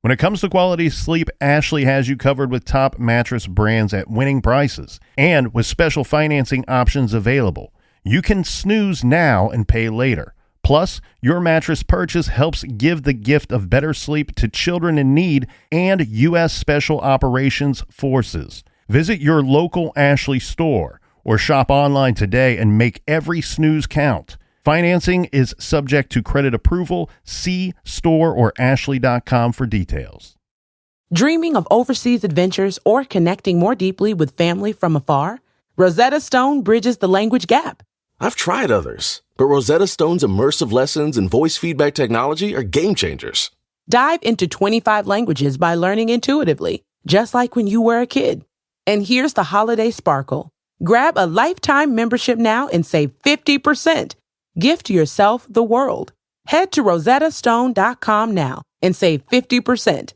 When it comes to quality sleep, Ashley has you covered with top mattress brands at winning prices and with special financing options available. You can snooze now and pay later. Plus, your mattress purchase helps give the gift of better sleep to children in need and U.S. Special Operations Forces. Visit your local Ashley store or shop online today and make every snooze count. Financing is subject to credit approval. See store or ashley.com for details. Dreaming of overseas adventures or connecting more deeply with family from afar? Rosetta Stone bridges the language gap. I've tried others, but Rosetta Stone's immersive lessons and voice feedback technology are game changers. Dive into 25 languages by learning intuitively, just like when you were a kid. And here's the holiday sparkle. Grab a lifetime membership now and save 50%. Gift yourself the world. Head to rosettastone.com now and save 50%.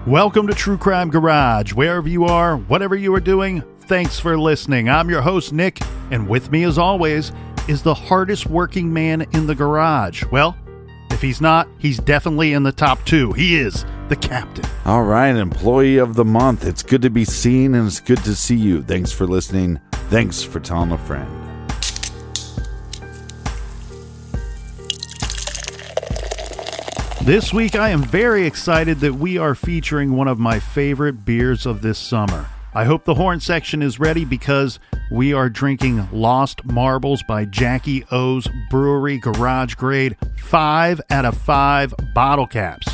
Welcome to True Crime Garage. Wherever you are, whatever you are doing, thanks for listening. I'm your host, Nick, and with me, as always, is the hardest working man in the garage. Well, if he's not, he's definitely in the top two. He is the captain. All right, employee of the month. It's good to be seen, and it's good to see you. Thanks for listening. Thanks for telling a friend. This week, I am very excited that we are featuring one of my favorite beers of this summer. I hope the horn section is ready because we are drinking Lost Marbles by Jackie O's Brewery Garage Grade 5 out of 5 bottle caps.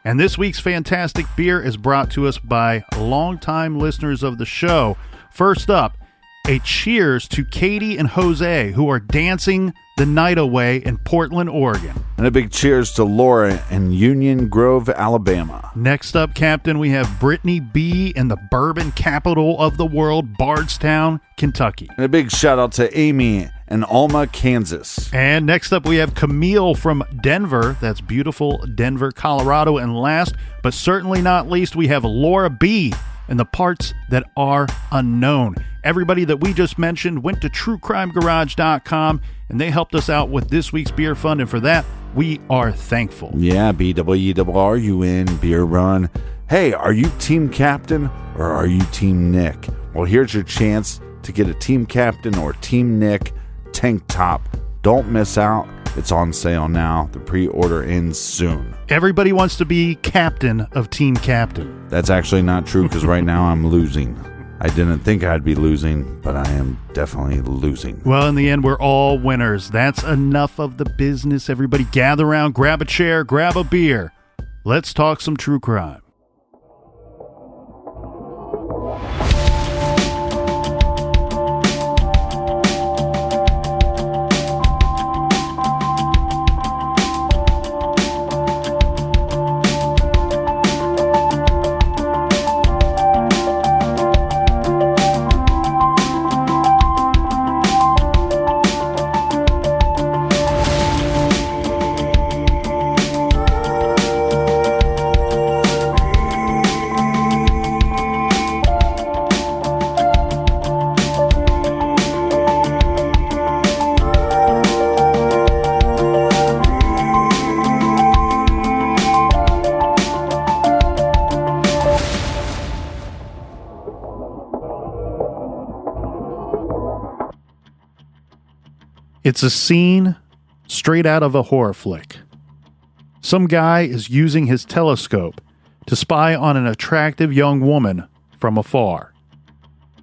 And this week's fantastic beer is brought to us by longtime listeners of the show. First up, a cheers to Katie and Jose, who are dancing the night away in Portland, Oregon. And a big cheers to Laura in Union Grove, Alabama. Next up, Captain, we have Brittany B. in the bourbon capital of the world, Bardstown, Kentucky. And a big shout out to Amy in Alma, Kansas. And next up, we have Camille from Denver. That's beautiful Denver, Colorado. And last, but certainly not least, we have Laura B. in the parts that are unknown. Everybody that we just mentioned went to truecrimegarage.com and they helped us out with this week's beer fund, and for that, we are thankful. Yeah, BWRUN, beer run. Hey, are you Team Captain or are you Team Nick? Well, here's your chance to get a Team Captain or Team Nick tank top. Don't miss out. It's on sale now. The pre-order ends soon. Everybody wants to be captain of Team Captain. That's actually not true because right now I'm losing. I didn't think I'd be losing, but I am definitely losing. Well, in the end, we're all winners. That's enough of the business. Everybody gather around, grab a chair, grab a beer. Let's talk some true crime. It's a scene straight out of a horror flick. Some guy is using his telescope to spy on an attractive young woman from afar.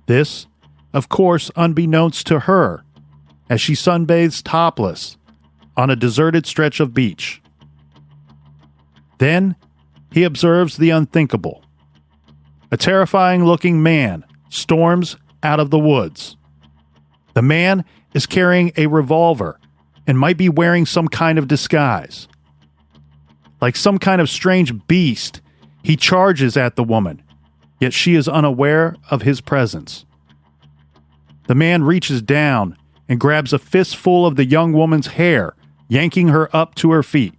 This, of course, unbeknownst to her, as she sunbathes topless on a deserted stretch of beach. Then he observes the unthinkable. A terrifying-looking man storms out of the woods. The man is carrying a revolver and might be wearing some kind of disguise. Like some kind of strange beast, he charges at the woman, yet she is unaware of his presence. The man reaches down and grabs a fistful of the young woman's hair, yanking her up to her feet.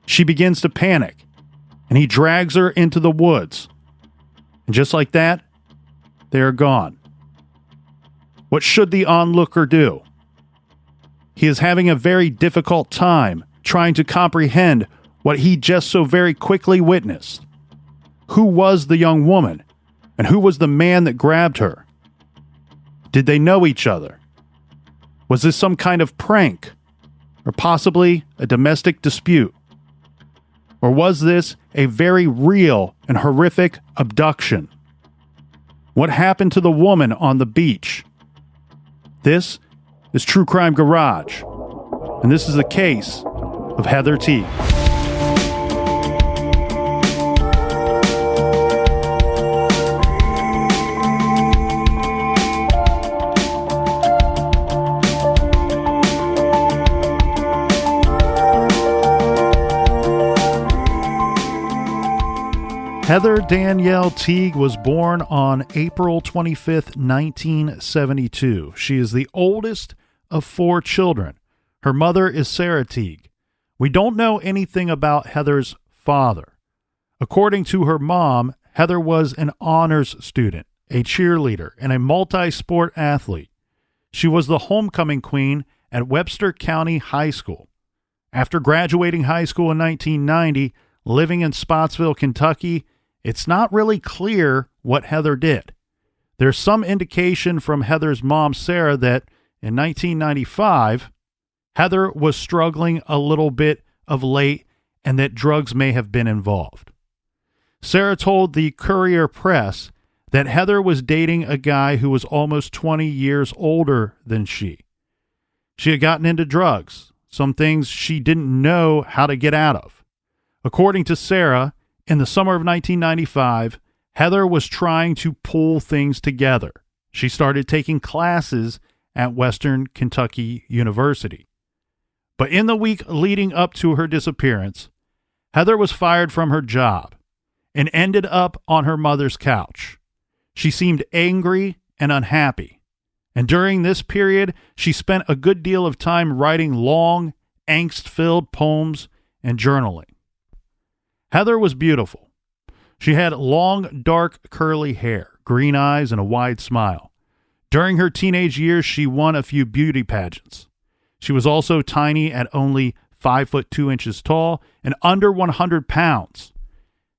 She begins to panic, and he drags her into the woods. And just like that, they are gone. What should the onlooker do? He is having a very difficult time trying to comprehend what he just so very quickly witnessed. Who was the young woman, and who was the man that grabbed her? Did they know each other? Was this some kind of prank, or possibly a domestic dispute? Or was this a very real and horrific abduction? What happened to the woman on the beach? This is True Crime Garage, and this is the case of Heather Teague. Heather Danielle Teague was born on April 25th, 1972. She is the oldest of 4 children. Her mother is Sarah Teague. We don't know anything about Heather's father. According to her mom, Heather was an honors student, a cheerleader, and a multi-sport athlete. She was the homecoming queen at Webster County High School. After graduating high school in 1990, living in Spotsville, Kentucky, it's not really clear what Heather did. There's some indication from Heather's mom, Sarah, that in 1995, Heather was struggling a little bit of late and that drugs may have been involved. Sarah told the Courier Press that Heather was dating a guy who was almost 20 years older than she. She had gotten into drugs, some things she didn't know how to get out of. According to Sarah, in the summer of 1995, Heather was trying to pull things together. She started taking classes at Western Kentucky University. But in the week leading up to her disappearance, Heather was fired from her job and ended up on her mother's couch. She seemed angry and unhappy. And during this period, she spent a good deal of time writing long, angst-filled poems and journaling. Heather was beautiful. She had long, dark, curly hair, green eyes, and a wide smile. During her teenage years, she won a few beauty pageants. She was also tiny at only 5 foot 2 inches tall and under 100 pounds.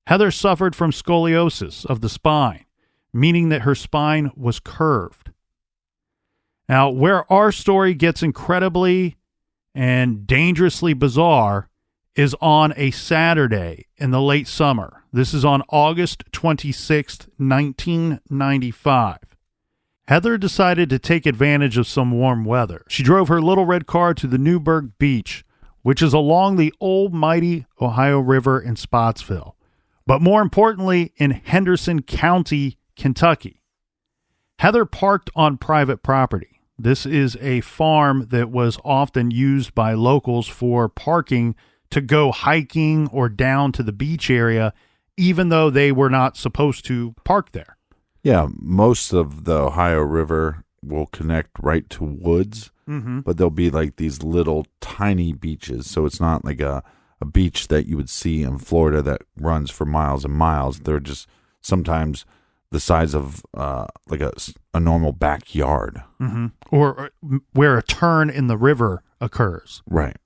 Heather suffered from scoliosis of the spine, meaning that her spine was curved. Now, where our story gets incredibly and dangerously bizarre is on a Saturday in the late summer. This is on August 26th, 1995. Heather decided to take advantage of some warm weather. She drove her little red car to the Newburgh Beach, which is along the old mighty Ohio River in Spotsville, but more importantly in Henderson County, Kentucky. Heather parked on private property. This is a farm that was often used by locals for parking to go hiking or down to the beach area, even though they were not supposed to park there. Yeah, most of the Ohio River will connect right to woods, but there'll be like these little tiny beaches. So it's not like a beach that you would see in Florida that runs for miles and miles. They're just sometimes the size of like a normal backyard. Or where a turn in the river occurs. Right.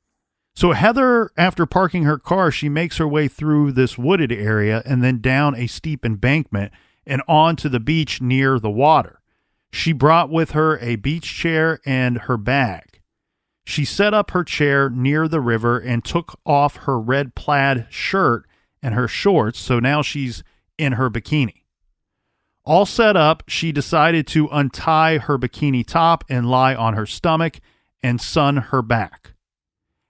So Heather, after parking her car, she makes her way through this wooded area and then down a steep embankment and onto the beach near the water. She brought with her a beach chair and her bag. She set up her chair near the river and took off her red plaid shirt and her shorts, so now she's in her bikini. All set up, she decided to untie her bikini top and lie on her stomach and sun her back.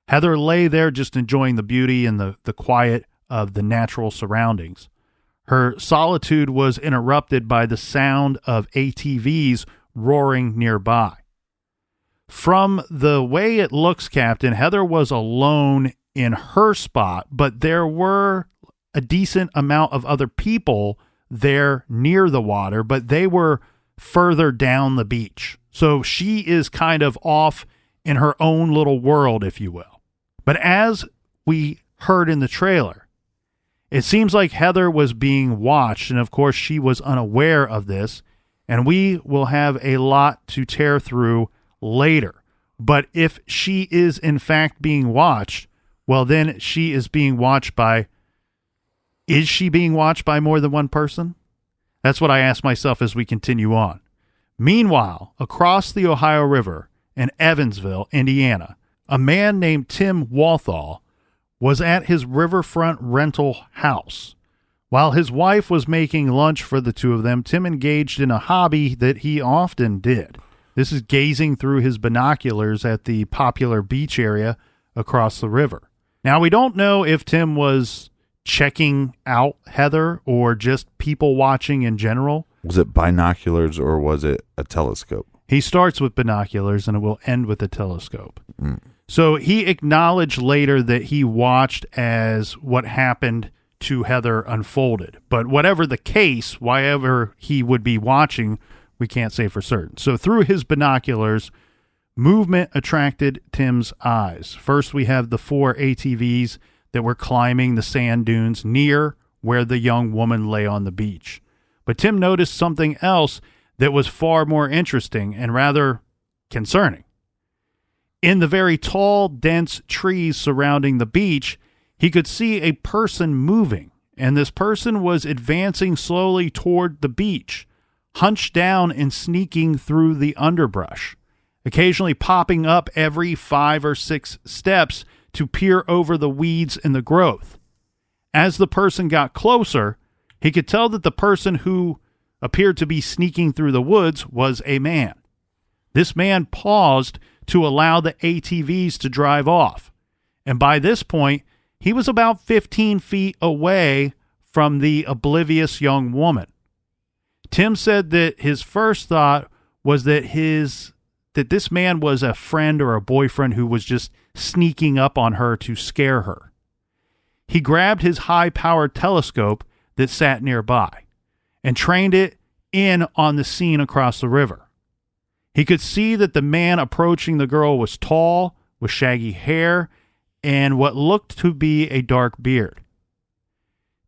Heather lay there just enjoying the beauty and the quiet of the natural surroundings. Her solitude was interrupted by the sound of ATVs roaring nearby. From the way it looks, Captain, Heather was alone in her spot, but there were a decent amount of other people there near the water, but they were further down the beach. So she is kind of off in her own little world, if you will. But as we heard in the trailer, it seems like Heather was being watched, and of course she was unaware of this, and we will have a lot to tear through later. But if she is in fact being watched, well, then she is being watched by... Is she being watched by more than one person? That's what I ask myself as we continue on. Meanwhile, across the Ohio River in Evansville, Indiana, a man named Tim Walthall was at his riverfront rental house. While his wife was making lunch for the two of them, Tim engaged in a hobby that he often did. This is gazing through his binoculars at the popular beach area across the river. Now, we don't know if Tim was checking out Heather or just people watching in general. Was it binoculars or was it a telescope? He starts with binoculars and it will end with a telescope. So he acknowledged later that he watched as what happened to Heather unfolded. But whatever the case, wherever he would be watching, we can't say for certain. So through his binoculars, movement attracted Tim's eyes. First, we have the 4 ATVs that were climbing the sand dunes near where the young woman lay on the beach. But Tim noticed something else that was far more interesting and rather concerning. In the very tall, dense trees surrounding the beach, he could see a person moving, and this person was advancing slowly toward the beach, hunched down and sneaking through the underbrush, occasionally popping up every 5 or 6 steps to peer over the weeds and the growth. As the person got closer, he could tell that the person who appeared to be sneaking through the woods was a man. This man paused to allow the ATVs to drive off, and by this point, he was about 15 feet away from the oblivious young woman. Tim said that his first thought was that this man was a friend or a boyfriend who was just sneaking up on her to scare her. He grabbed his high-powered telescope that sat nearby and trained it in on the scene across the river. He could see that the man approaching the girl was tall, with shaggy hair, and what looked to be a dark beard.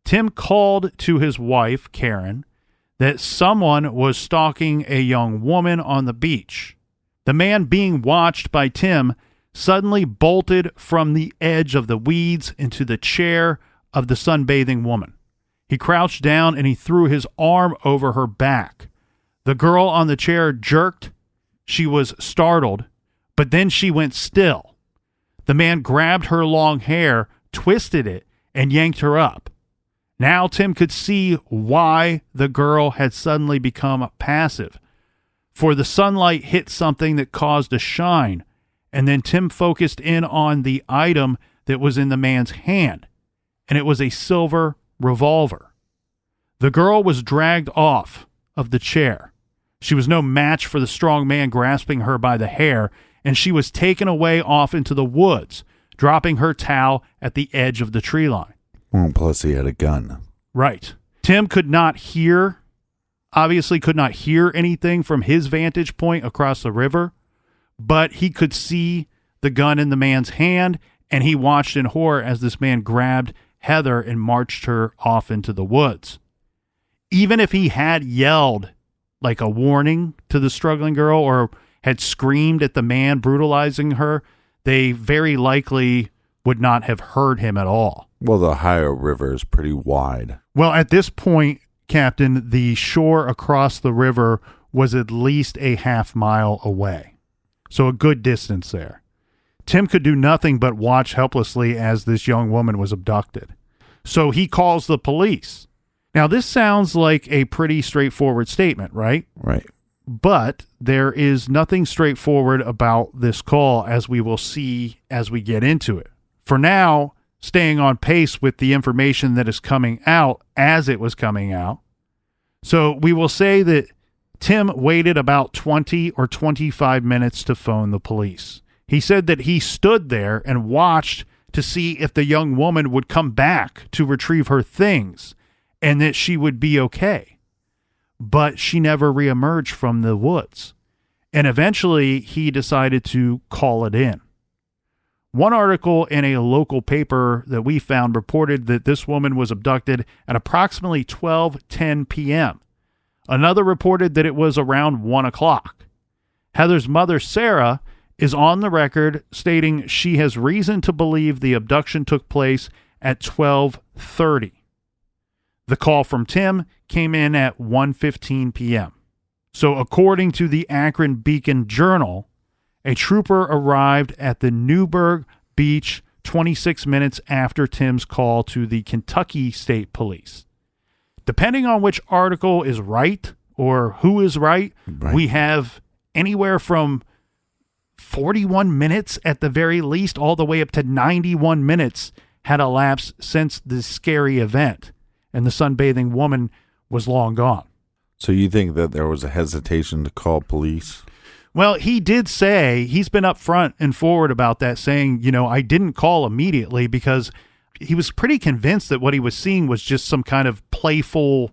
Tim called to his wife, Karen, that someone was stalking a young woman on the beach. The man being watched by Tim suddenly bolted from the edge of the weeds into the chair of the sunbathing woman. He crouched down and he threw his arm over her back. The girl on the chair jerked. She was startled, but then she went still. The man grabbed her long hair, twisted it, and yanked her up. Now Tim could see why the girl had suddenly become passive. For the sunlight hit something that caused a shine, and then Tim focused in on the item that was in the man's hand, and it was a silver revolver. The girl was dragged off of the chair. She was no match for the strong man grasping her by the hair, and she was taken away off into the woods, dropping her towel at the edge of the tree line. Well, plus he had a gun. Right. Tim could not hear anything from his vantage point across the river, but he could see the gun in the man's hand, and he watched in horror as this man grabbed Heather and marched her off into the woods. Even if he had yelled like a warning to the struggling girl or had screamed at the man brutalizing her, they very likely would not have heard him at all. Well, the Ohio River is pretty wide. Well, at this point, Captain, the shore across the river was at least a half mile away. So a good distance there. Tim could do nothing but watch helplessly as this young woman was abducted. So he calls the police. Now, this sounds like a pretty straightforward statement, right? Right. But there is nothing straightforward about this call, as we will see as we get into it. For now, staying on pace with the information that is coming out as it was coming out. So we will say that Tim waited about 20 or 25 minutes to phone the police. He said that he stood there and watched to see if the young woman would come back to retrieve her things and that she would be okay. But she never reemerged from the woods. And eventually he decided to call it in. One article in a local paper that we found reported that this woman was abducted at approximately 12:10 p.m. Another reported that it was around 1 o'clock. Heather's mother, Sarah, is on the record stating she has reason to believe the abduction took place at 12:30. The call from Tim came in at 1:15 p.m. So according to the Akron Beacon Journal, a trooper arrived at the Newburgh Beach 26 minutes after Tim's call to the Kentucky State Police. Depending on which article is right or who is right, we have anywhere from 41 minutes at the very least all the way up to 91 minutes had elapsed since the scary event, and the sunbathing woman was long gone. So you think that there was a hesitation to call police? Well, he did say, he's been upfront and forward about that, saying, I didn't call immediately because he was pretty convinced that what he was seeing was just some kind of playful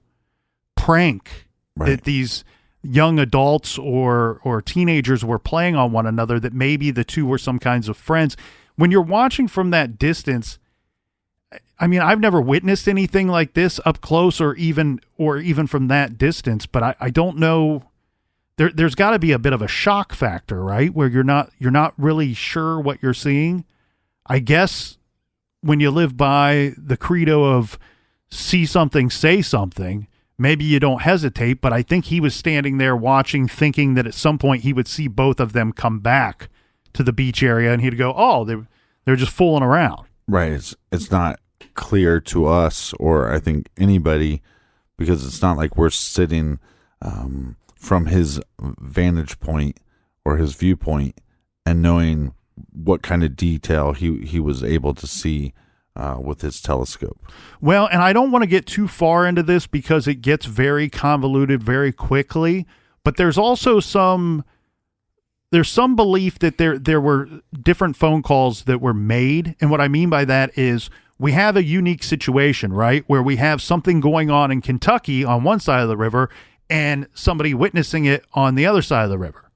prank that these young adults or teenagers were playing on one another, that maybe the two were some kinds of friends. When you're watching from that distance, I mean, I've never witnessed anything like this up close or even from that distance, but I don't know. There's got to be a bit of a shock factor, right? Where you're not really sure what you're seeing. I guess when you live by the credo of see something, say something, maybe you don't hesitate, but I think he was standing there watching, thinking that at some point he would see both of them come back to the beach area and he'd go, oh, they're just fooling around. Right. It's not clear to us, or I think anybody, because it's not like we're sitting from his vantage point or his viewpoint and knowing what kind of detail he was able to see with his telescope. Well, and I don't want to get too far into this because it gets very convoluted very quickly, but there's also some belief that there were different phone calls that were made. And what I mean by that is we have a unique situation, right? Where we have something going on in Kentucky on one side of the river and somebody witnessing it on the other side of the river.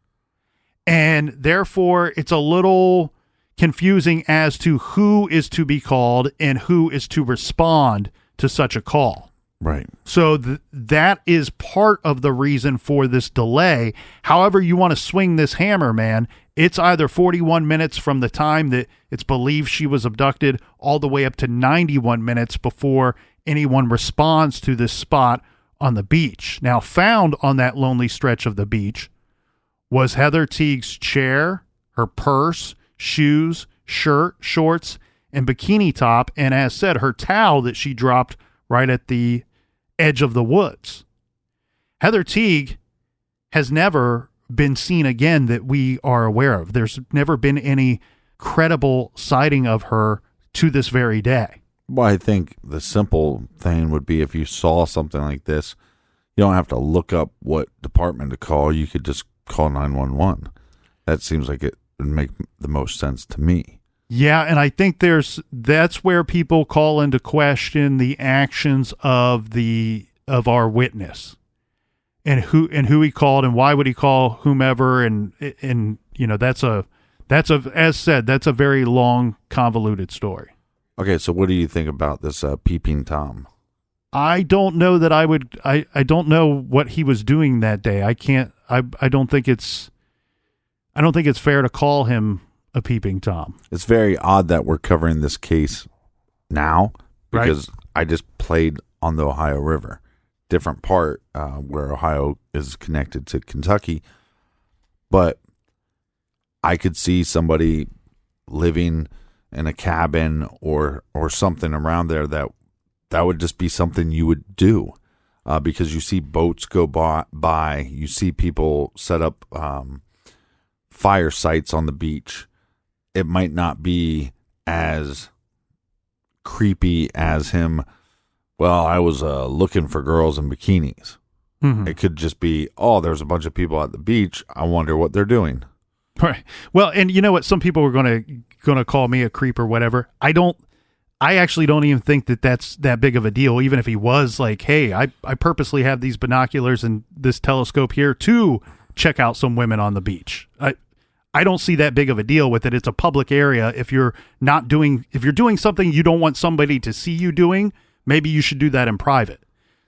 And therefore, it's a little confusing as to who is to be called and who is to respond to such a call. Right. So that is part of the reason for this delay. However you want to swing this hammer, man, it's either 41 minutes from the time that it's believed she was abducted all the way up to 91 minutes before anyone responds to this spot on the beach. Now, found on that lonely stretch of the beach was Heather Teague's chair, her purse, shoes, shirt, shorts, and bikini top, and as said, her towel that she dropped right at the edge of the woods. Heather Teague has never been seen again that we are aware of. There's never been any credible sighting of her to this very day. Well, I think the simple thing would be if you saw something like this, you don't have to look up what department to call. You could just call 911. That seems like it would make the most sense to me. Yeah, and I think that's where people call into question the actions of our witness, and who he called and why would he call whomever, and that's as said, that's a very long, convoluted story. Okay, so what do you think about this peeping Tom? I don't know that I would. I don't know what he was doing that day. I can't. I don't think it's fair to call him a peeping Tom. It's very odd that we're covering this case now because I just played on the Ohio River, different part where Ohio is connected to Kentucky, but I could see somebody living in a cabin or something around there that would just be something you would do because you see boats go by, you see people set up fire sites on the beach. It might not be as creepy as him. Well, I was looking for girls in bikinis. Mm-hmm. It could just be, oh, there's a bunch of people at the beach. I wonder what they're doing. Right. Well, and you know what? Some people are going to call me a creep or whatever. I actually don't even think that that's that big of a deal. Even if he was like, hey, I purposely have these binoculars and this telescope here to check out some women on the beach. I don't see that big of a deal with it. It's a public area. If you're doing something you don't want somebody to see you doing, maybe you should do that in private.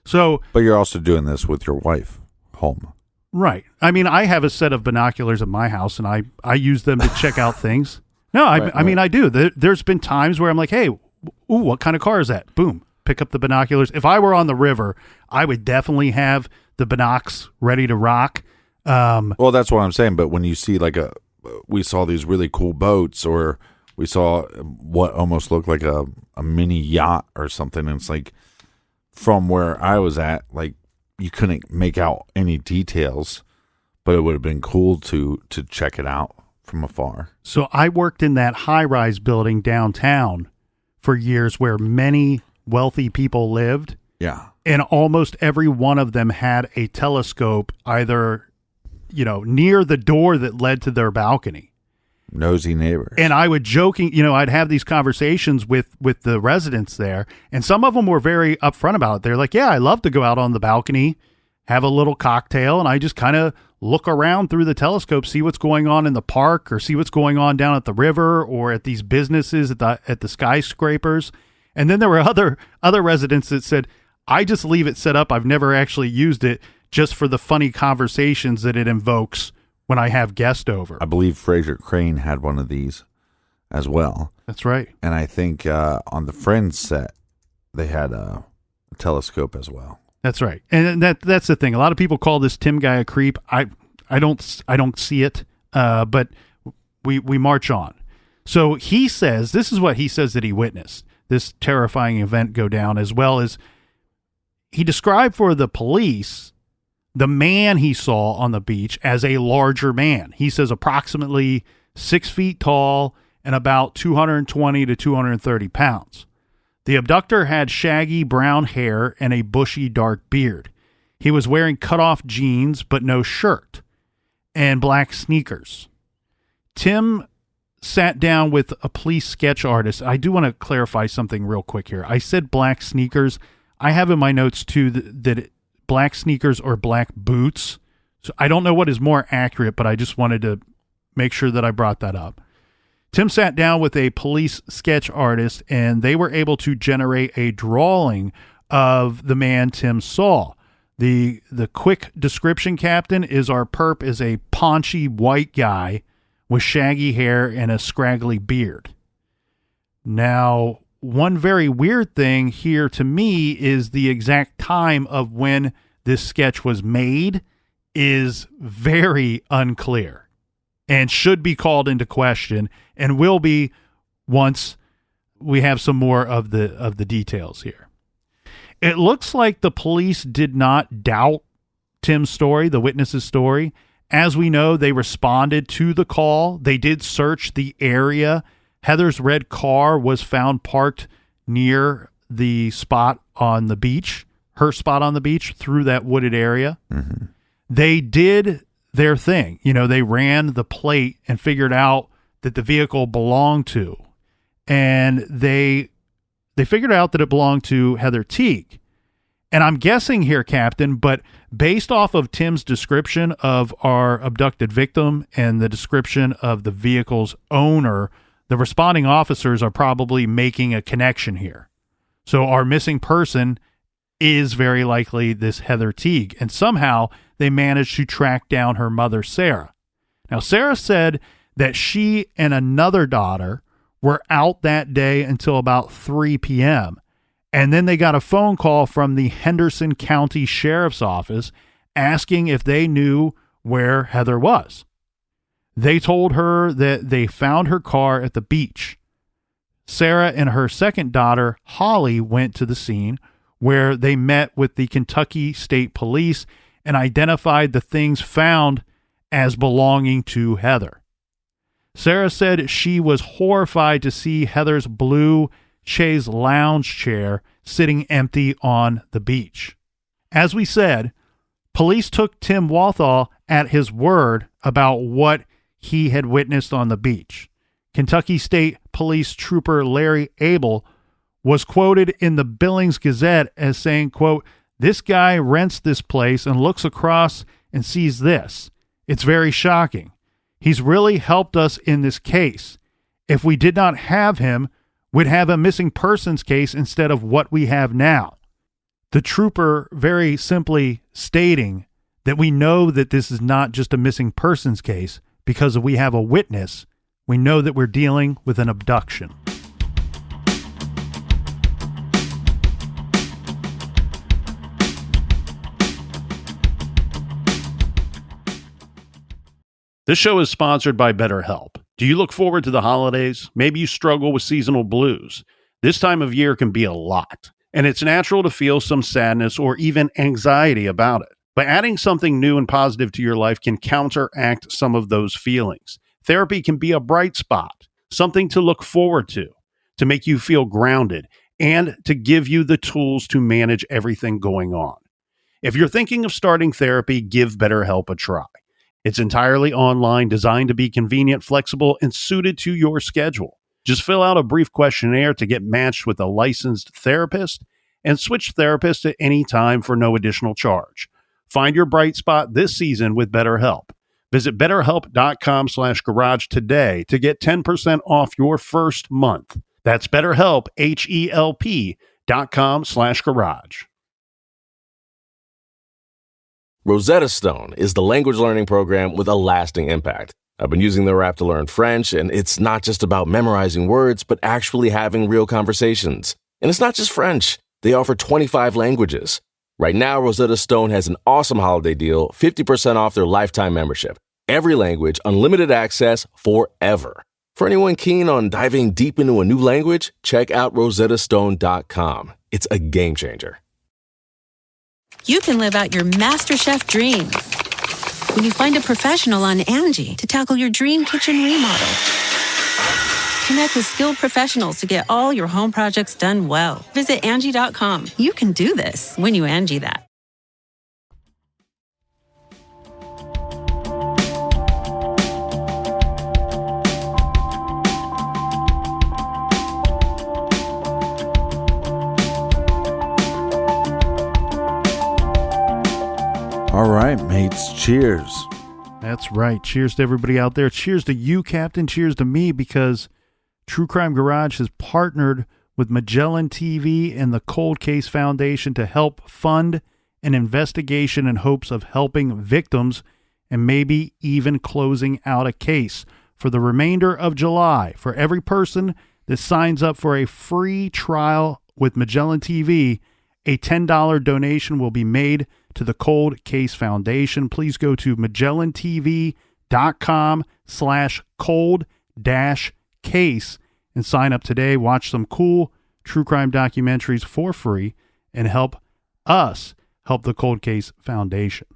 So, but you're also doing this with your wife home. Right. I mean, I have a set of binoculars at my house, and I use them to check out things. No, I mean, I do. There's been times where I'm like, hey, ooh, what kind of car is that? Boom, pick up the binoculars. If I were on the river, I would definitely have the binocs ready to rock. Well, that's what I'm saying. But when you see we saw these really cool boats, or we saw what almost looked like a mini yacht or something, and it's like, from where I was at, like, you couldn't make out any details, but it would have been cool to check it out from afar. So I worked in that high-rise building downtown for years where many wealthy people lived. Yeah. And almost every one of them had a telescope either, near the door that led to their balcony. Nosy neighbors. And I would I'd have these conversations with the residents there, and some of them were very upfront about it. They're like, yeah, I love to go out on the balcony, have a little cocktail, and I just kind of look around through the telescope, see what's going on in the park, or see what's going on down at the river, or at these businesses at the skyscrapers. And then there were other residents that said, I just leave it set up. I've never actually used it, just for the funny conversations that it invokes when I have guests over. I believe Fraser Crane had one of these as well. That's right. And I think on the Friends set, they had a telescope as well. That's right. And that's the thing. A lot of people call this Tim guy a creep. I don't see it, but we march on. So he says, this is what he says that he witnessed, this terrifying event go down, as well as he described for the police the man he saw on the beach as a larger man. He says approximately 6 feet tall and about 220 to 230 pounds. The abductor had shaggy brown hair and a bushy dark beard. He was wearing cut-off jeans but no shirt and black sneakers. Tim sat down with a police sketch artist. I do want to clarify something real quick here. I said black sneakers. I have in my notes too that black sneakers or black boots. So I don't know what is more accurate, but I just wanted to make sure that I brought that up. Tim sat down with a police sketch artist, and they were able to generate a drawing of the man Tim saw. The quick description, Captain, is our perp is a paunchy white guy with shaggy hair and a scraggly beard. Now, one very weird thing here to me is the exact time of when this sketch was made is very unclear and should be called into question, and will be once we have some more of the details here. It looks like the police did not doubt Tim's story, the witness's story. As we know, they responded to the call. They did search the area. Heather's red car was found parked near the spot on the beach, her spot on the beach, through that wooded area. Mm-hmm. They did their thing. They ran the plate and figured out that the vehicle belonged to, and they figured out that it belonged to Heather Teague. And I'm guessing here, Captain, but based off of Tim's description of our abducted victim and the description of the vehicle's owner, the responding officers are probably making a connection here. So our missing person is very likely this Heather Teague, and somehow they managed to track down her mother, Sarah. Now, Sarah said that she and another daughter were out that day until about 3 p.m., and then they got a phone call from the Henderson County Sheriff's Office asking if they knew where Heather was. They told her that they found her car at the beach. Sarah and her second daughter, Holly, went to the scene where they met with the Kentucky State Police and identified the things found as belonging to Heather. Sarah said she was horrified to see Heather's blue chaise lounge chair sitting empty on the beach. As we said, police took Tim Walthall at his word about what he had witnessed on the beach. Kentucky State Police Trooper Larry Abel was quoted in the Billings Gazette as saying, quote, "This guy rents this place and looks across and sees this. It's very shocking. He's really helped us in this case. If we did not have him, we'd have a missing persons case instead of what we have now." The trooper very simply stating that we know that this is not just a missing persons case because if we have a witness, we know that we're dealing with an abduction. This show is sponsored by BetterHelp. Do you look forward to the holidays? Maybe you struggle with seasonal blues. This time of year can be a lot, and it's natural to feel some sadness or even anxiety about it. But adding something new and positive to your life can counteract some of those feelings. Therapy can be a bright spot, something to look forward to make you feel grounded, and to give you the tools to manage everything going on. If you're thinking of starting therapy, give BetterHelp a try. It's entirely online, designed to be convenient, flexible, and suited to your schedule. Just fill out a brief questionnaire to get matched with a licensed therapist and switch therapists at any time for no additional charge. Find your bright spot this season with BetterHelp. Visit BetterHelp.com/garage today to get 10% off your first month. That's BetterHelp, HELP.com/garage. Rosetta Stone is the language learning program with a lasting impact. I've been using their app to learn French, and it's not just about memorizing words, but actually having real conversations. And it's not just French. They offer 25 languages. Right now, Rosetta Stone has an awesome holiday deal, 50% off their lifetime membership. Every language, unlimited access forever. For anyone keen on diving deep into a new language, check out rosettastone.com. It's a game changer. You can live out your MasterChef dreams when you find a professional on Angie to tackle your dream kitchen remodel. Connect with skilled professionals to get all your home projects done well. Visit Angie.com. You can do this when you Angie that. All right, mates. Cheers. That's right. Cheers to everybody out there. Cheers to you, Captain. Cheers to me, because True Crime Garage has partnered with Magellan TV and the Cold Case Foundation to help fund an investigation in hopes of helping victims and maybe even closing out a case. For the remainder of July, for every person that signs up for a free trial with Magellan TV, a $10 donation will be made to the Cold Case Foundation. Please go to MagellanTV.com/cold-case and sign up today. Watch some cool true crime documentaries for free and help us help the Cold Case Foundation.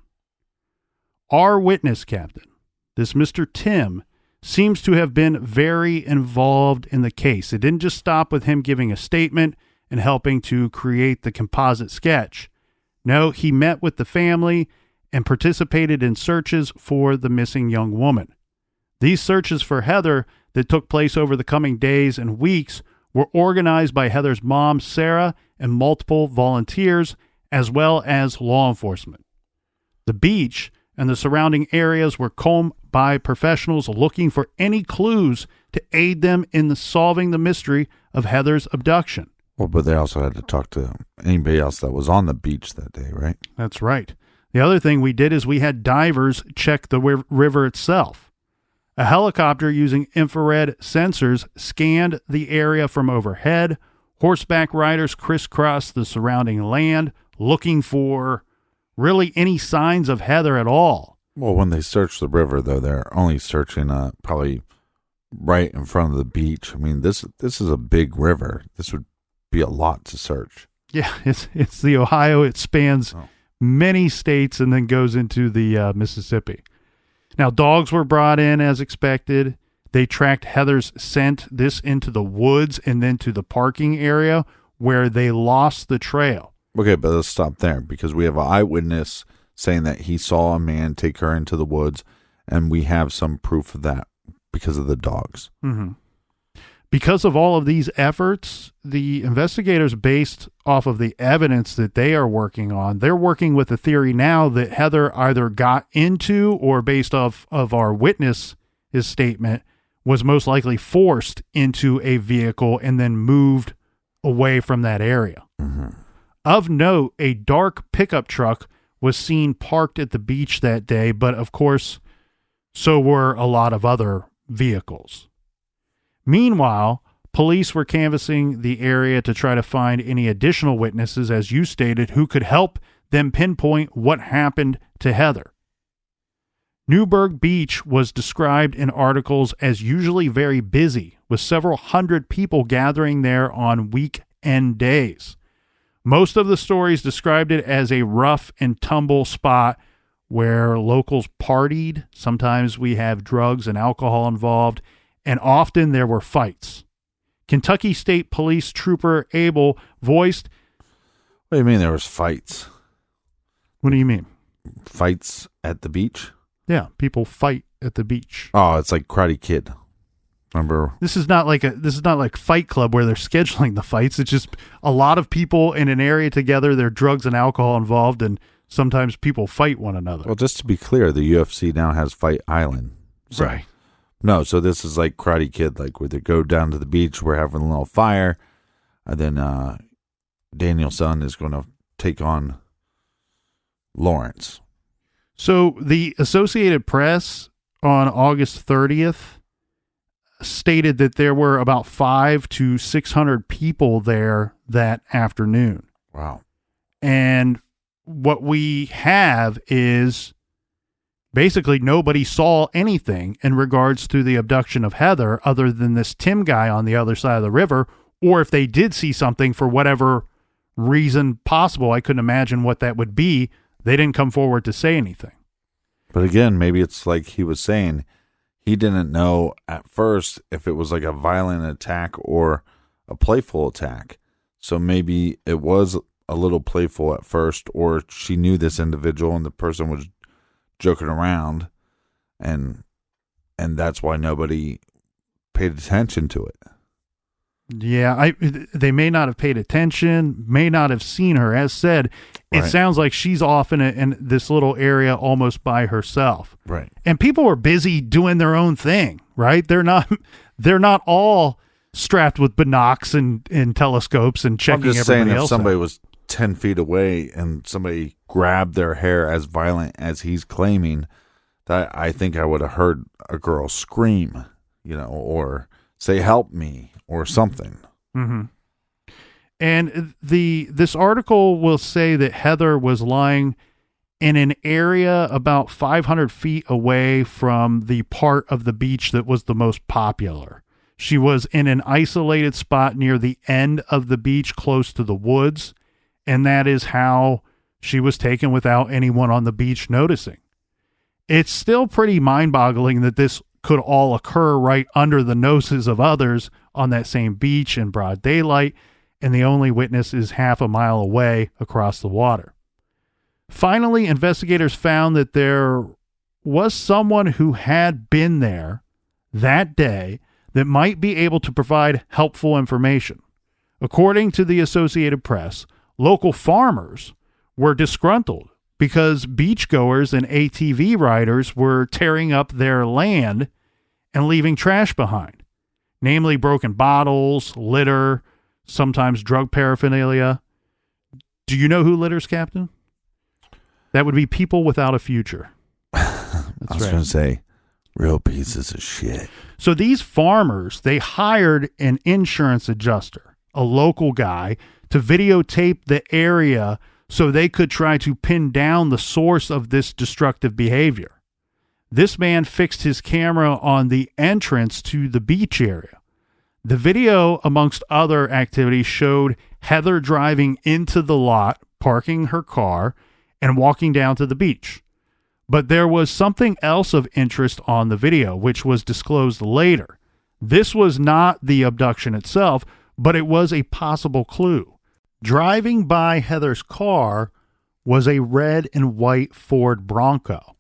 Our witness, Captain, this Mr. Tim, seems to have been very involved in the case. It didn't just stop with him giving a statement and helping to create the composite sketch. No, he met with the family and participated in searches for the missing young woman. These searches for Heather that took place over the coming days and weeks were organized by Heather's mom, Sarah, and multiple volunteers, as well as law enforcement. The beach and the surrounding areas were combed by professionals looking for any clues to aid them in solving the mystery of Heather's abduction. Well, but they also had to talk to anybody else that was on the beach that day, right? That's right. The other thing we did is we had divers check the river itself. A helicopter using infrared sensors scanned the area from overhead. Horseback riders crisscrossed the surrounding land looking for really any signs of Heather at all. Well, when they search the river, though, they're only searching probably right in front of the beach. I mean, this is a big river. This would be a lot to search. Yeah, it's the Ohio. It spans many states and then goes into the Mississippi. Now, dogs were brought in as expected. They tracked Heather's scent this into the woods and then to the parking area where they lost the trail. Okay, but let's stop there because we have an eyewitness saying that he saw a man take her into the woods, and we have some proof of that because of the dogs. Mm-hmm. Because of all of these efforts, the investigators, based off of the evidence that they are working on, they're working with the theory now that Heather either got into or, based off of our witness, his statement, was most likely forced into a vehicle and then moved away from that area. Mm-hmm. Of note, a dark pickup truck was seen parked at the beach that day, but of course, so were a lot of other vehicles. Meanwhile, police were canvassing the area to try to find any additional witnesses, as you stated, who could help them pinpoint what happened to Heather. Newburgh Beach was described in articles as usually very busy, with several hundred people gathering there on weekend days. Most of the stories described it as a rough and tumble spot where locals partied. Sometimes we have drugs and alcohol involved, and often there were fights. Kentucky State Police Trooper Abel voiced... What do you mean there was fights? What do you mean? Fights at the beach? Yeah, people fight at the beach. Oh, it's like Karate Kid. Remember? This is not like Fight Club where they're scheduling the fights. It's just a lot of people in an area together. There are drugs and alcohol involved, and sometimes people fight one another. Well, just to be clear, the UFC now has Fight Island. So, right. No, so this is like Karate Kid, like where they go down to the beach, we're having a little fire, and then Danielson is going to take on Lawrence. So the Associated Press on August 30th stated that there were about 500 to 600 people there that afternoon. Wow. And what we have is basically nobody saw anything in regards to the abduction of Heather other than this Tim guy on the other side of the river, or if they did see something for whatever reason possible, I couldn't imagine what that would be. They didn't come forward to say anything. But again, maybe it's like he was saying, he didn't know at first if it was like a violent attack or a playful attack. So maybe it was a little playful at first, or she knew this individual and the person was joking around, and that's why nobody paid attention to it. Yeah, they may not have paid attention, may not have seen her. As said, it sounds like she's off in this little area almost by herself. Right. And people are busy doing their own thing, right? They're not all strapped with binocs and telescopes and checking I'm just everybody saying, else if somebody out. was 10 feet away and somebody grabbed their hair as violent as he's claiming, that I think I would have heard a girl scream, or say, "Help me," or something. Mm-hmm. And this article will say that Heather was lying in an area about 500 feet away from the part of the beach that was the most popular. She was in an isolated spot near the end of the beach close to the woods, and that is how she was taken without anyone on the beach noticing. It's still pretty mind-boggling that this could all occur right under the noses of others on that same beach in broad daylight, and the only witness is half a mile away across the water. Finally, investigators found that there was someone who had been there that day that might be able to provide helpful information. According to the Associated Press, local farmers were disgruntled because beachgoers and ATV riders were tearing up their land and leaving trash behind, namely broken bottles, litter, sometimes drug paraphernalia. Do you know who litters, Captain? That would be people without a future. I was going to say, real pieces of shit. So these farmers, they hired an insurance adjuster, a local guy, to videotape the area so they could try to pin down the source of this destructive behavior. This man fixed his camera on the entrance to the beach area. The video, amongst other activities, showed Heather driving into the lot, parking her car, and walking down to the beach. But there was something else of interest on the video, which was disclosed later. This was not the abduction itself, but it was a possible clue. Driving by Heather's car was a red and white Ford Bronco.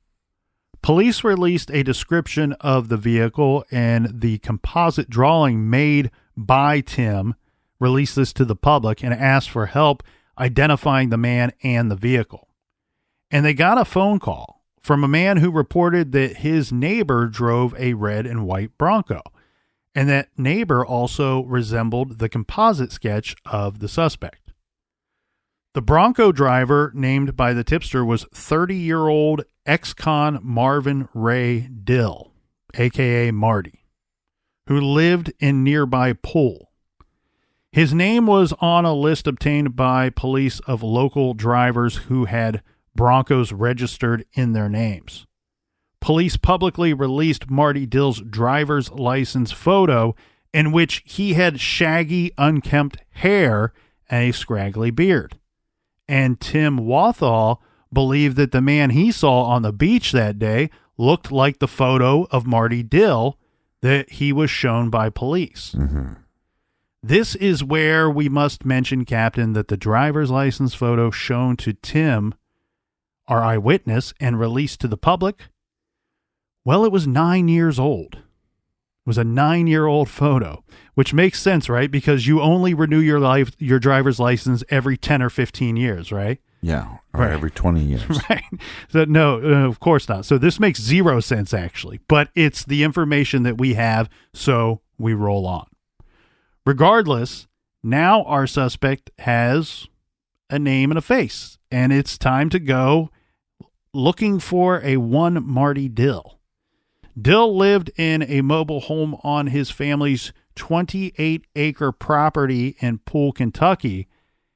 Police released a description of the vehicle, and the composite drawing made by Tim released this to the public and asked for help identifying the man and the vehicle. And they got a phone call from a man who reported that his neighbor drove a red and white Bronco, and that neighbor also resembled the composite sketch of the suspect. The Bronco driver named by the tipster was 30-year-old ex-con Marvin Ray Dill, a.k.a. Marty, who lived in nearby Poole. His name was on a list obtained by police of local drivers who had Broncos registered in their names. Police publicly released Marty Dill's driver's license photo, in which he had shaggy, unkempt hair and a scraggly beard. And Tim Wathall believed that the man he saw on the beach that day looked like the photo of Marty Dill that he was shown by police. Mm-hmm. This is where we must mention, Captain, that the driver's license photo shown to Tim, our eyewitness, and released to the public, well, it was 9 years old. It was a 9-year-old photo, which makes sense, right? Because you only renew your driver's license every 10 or 15 years, right? Yeah, or right. Every 20 years. Right. So no, of course not. So this makes zero sense, actually. But it's the information that we have, so we roll on. Regardless, now our suspect has a name and a face, and it's time to go looking for a one Marty Dill. Dill lived in a mobile home on his family's 28-acre property in Poole, Kentucky.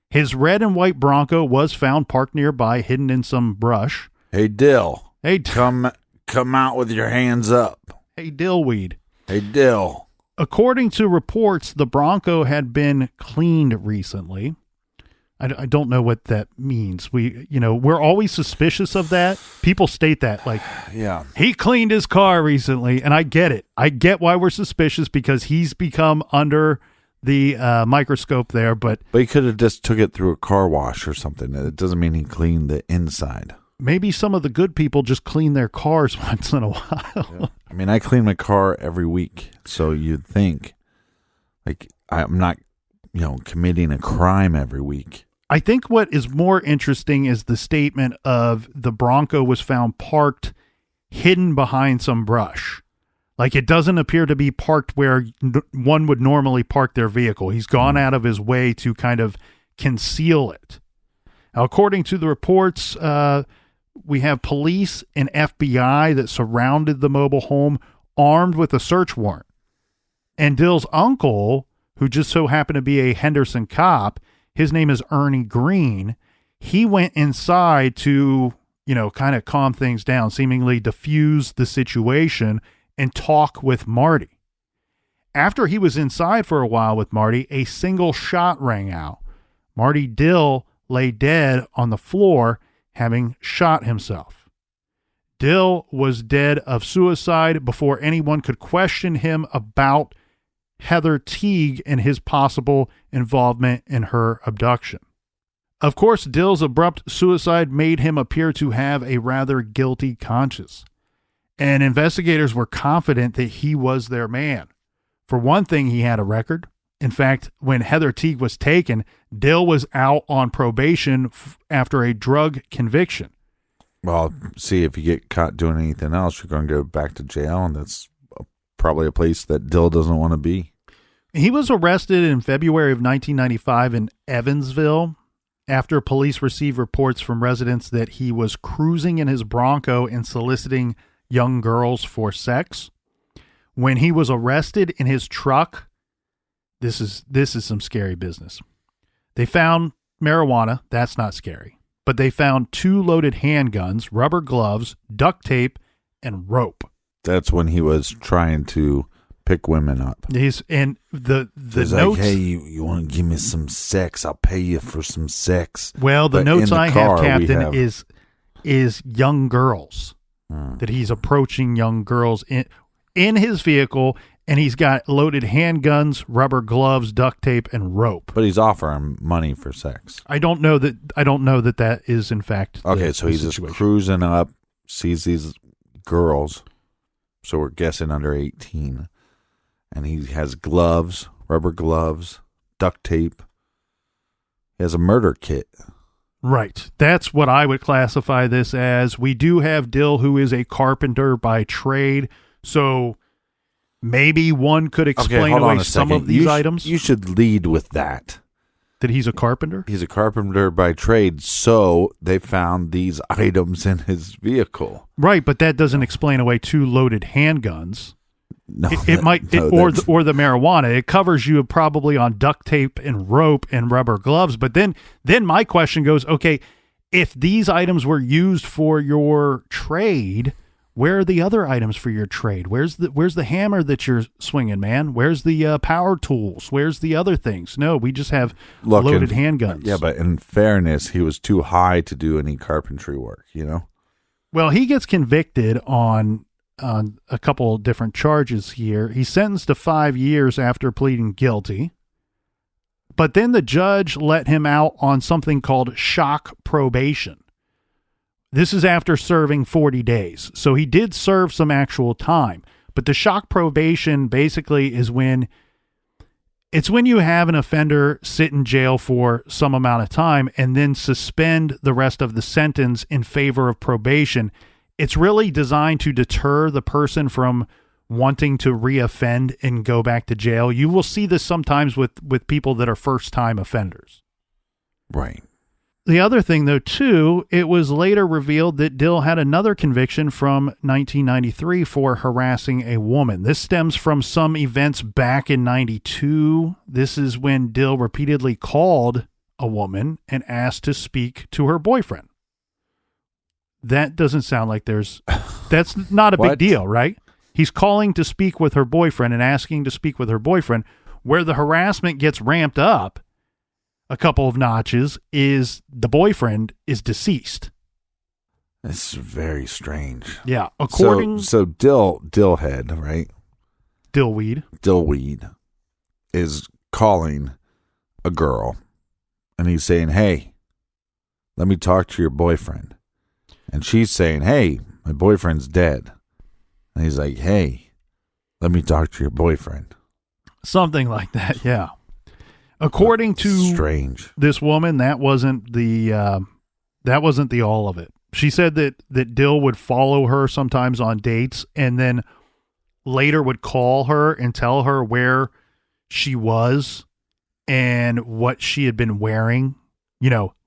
His red and white Bronco was found parked nearby, hidden in some brush. Hey, Dill. Hey, come out with your hands up. Hey, Dillweed. Hey, Dill. According to reports, the Bronco had been cleaned recently. I don't know what that means. We're always suspicious of that. People state that, like, yeah, he cleaned his car recently, and I get it. I get why we're suspicious, because he's become under the microscope there. But he could have just took it through a car wash or something. It doesn't mean he cleaned the inside. Maybe some of the good people just clean their cars once in a while. Yeah. I mean, I clean my car every week, so you'd think, like, I'm not, committing a crime every week. I think what is more interesting is the statement of the Bronco was found parked hidden behind some brush. Like, it doesn't appear to be parked where one would normally park their vehicle. He's gone out of his way to kind of conceal it. Now, according to the reports, we have police and FBI that surrounded the mobile home armed with a search warrant. And Dill's uncle, who just so happened to be a Henderson cop, his name is Ernie Green. He went inside to, kind of calm things down, seemingly diffuse the situation and talk with Marty. After he was inside for a while with Marty, a single shot rang out. Marty Dill lay dead on the floor, having shot himself. Dill was dead of suicide before anyone could question him about Heather Teague and his possible involvement in her abduction. Of course, Dill's abrupt suicide made him appear to have a rather guilty conscience, and investigators were confident that he was their man. For one thing, he had a record. In fact, when Heather Teague was taken, Dill was out on probation after a drug conviction. Well, see, if you get caught doing anything else, you're going to go back to jail, and that's probably a place that Dill doesn't want to be. He was arrested in February of 1995 in Evansville after police received reports from residents that he was cruising in his Bronco and soliciting young girls for sex. When he was arrested in his truck, this is some scary business. They found marijuana. That's not scary. But they found 2 loaded handguns, rubber gloves, duct tape, and rope. That's when he was trying to pick women up. He's the notes. Like, hey, you want to give me some sex? I'll pay you for some sex. Well, the notes I have, Captain, is young girls. that he's approaching young girls in his vehicle, and he's got loaded handguns, rubber gloves, duct tape, and rope. But he's offering money for sex. I don't know that that is in fact so he's just cruising up, sees these girls, so we're guessing under 18, and he has gloves, rubber gloves, duct tape. He has a murder kit. Right. That's what I would classify this as. We do have Dill, who is a carpenter by trade, so maybe one could explain away some of these items. You should lead with that. That he's a carpenter? He's a carpenter by trade, so they found these items in his vehicle. Right, but that doesn't explain away 2 loaded handguns. No, or the marijuana. It covers you probably on duct tape and rope and rubber gloves. But then my question goes, okay, if these items were used for your trade, where are the other items for your trade? Where's the hammer that you're swinging, man? Where's the power tools? Where's the other things? No, we just have loaded handguns. Yeah, but in fairness, he was too high to do any carpentry work, you know? Well, he gets convicted on a couple different charges here. He's sentenced to 5 years after pleading guilty. But then the judge let him out on something called shock probation. This is after serving 40 days. So he did serve some actual time. But the shock probation basically is when you have an offender sit in jail for some amount of time and then suspend the rest of the sentence in favor of probation. It's really designed to deter the person from wanting to reoffend and go back to jail. You will see this sometimes with people that are first-time offenders. Right. The other thing, though, too, it was later revealed that Dill had another conviction from 1993 for harassing a woman. This stems from some events back in 92. This is when Dill repeatedly called a woman and asked to speak to her boyfriend. That doesn't sound like that's not a big deal, right? He's calling to speak with her boyfriend and asking to speak with her boyfriend. Where the harassment gets ramped up a couple of notches is the boyfriend is deceased. This is very strange. Yeah. So Dillhead, right? Dillweed is calling a girl and he's saying, "Hey, let me talk to your boyfriend." And she's saying, "Hey, my boyfriend's dead." And he's like, "Hey, let me talk to your boyfriend." Something like that, yeah. According to this woman, that wasn't the all of it. She said that Dill would follow her sometimes on dates and then later would call her and tell her where she was and what she had been wearing,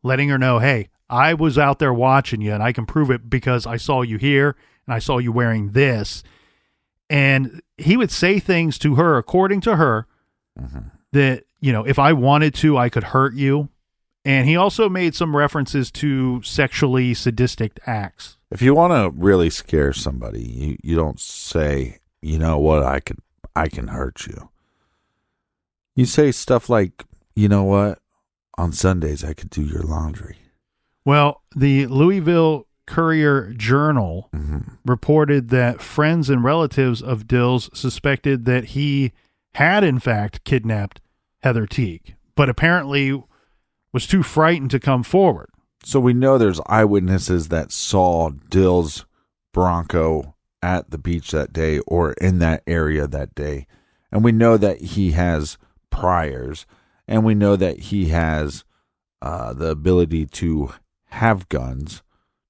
letting her know, "Hey, I was out there watching you and I can prove it because I saw you here and I saw you wearing this." And he would say things to her, according to her, that, if I wanted to, I could hurt you. And he also made some references to sexually sadistic acts. If you want to really scare somebody, you don't say, "You know what, I can hurt you." You say stuff like, "You know what, on Sundays I could do your laundry." Well, the Louisville Courier-Journal reported that friends and relatives of Dill's suspected that he had, in fact, kidnapped Heather Teague, but apparently was too frightened to come forward. So we know there's eyewitnesses that saw Dill's Bronco at the beach that day or in that area that day. And we know that he has priors, and we know that he has the ability to have guns.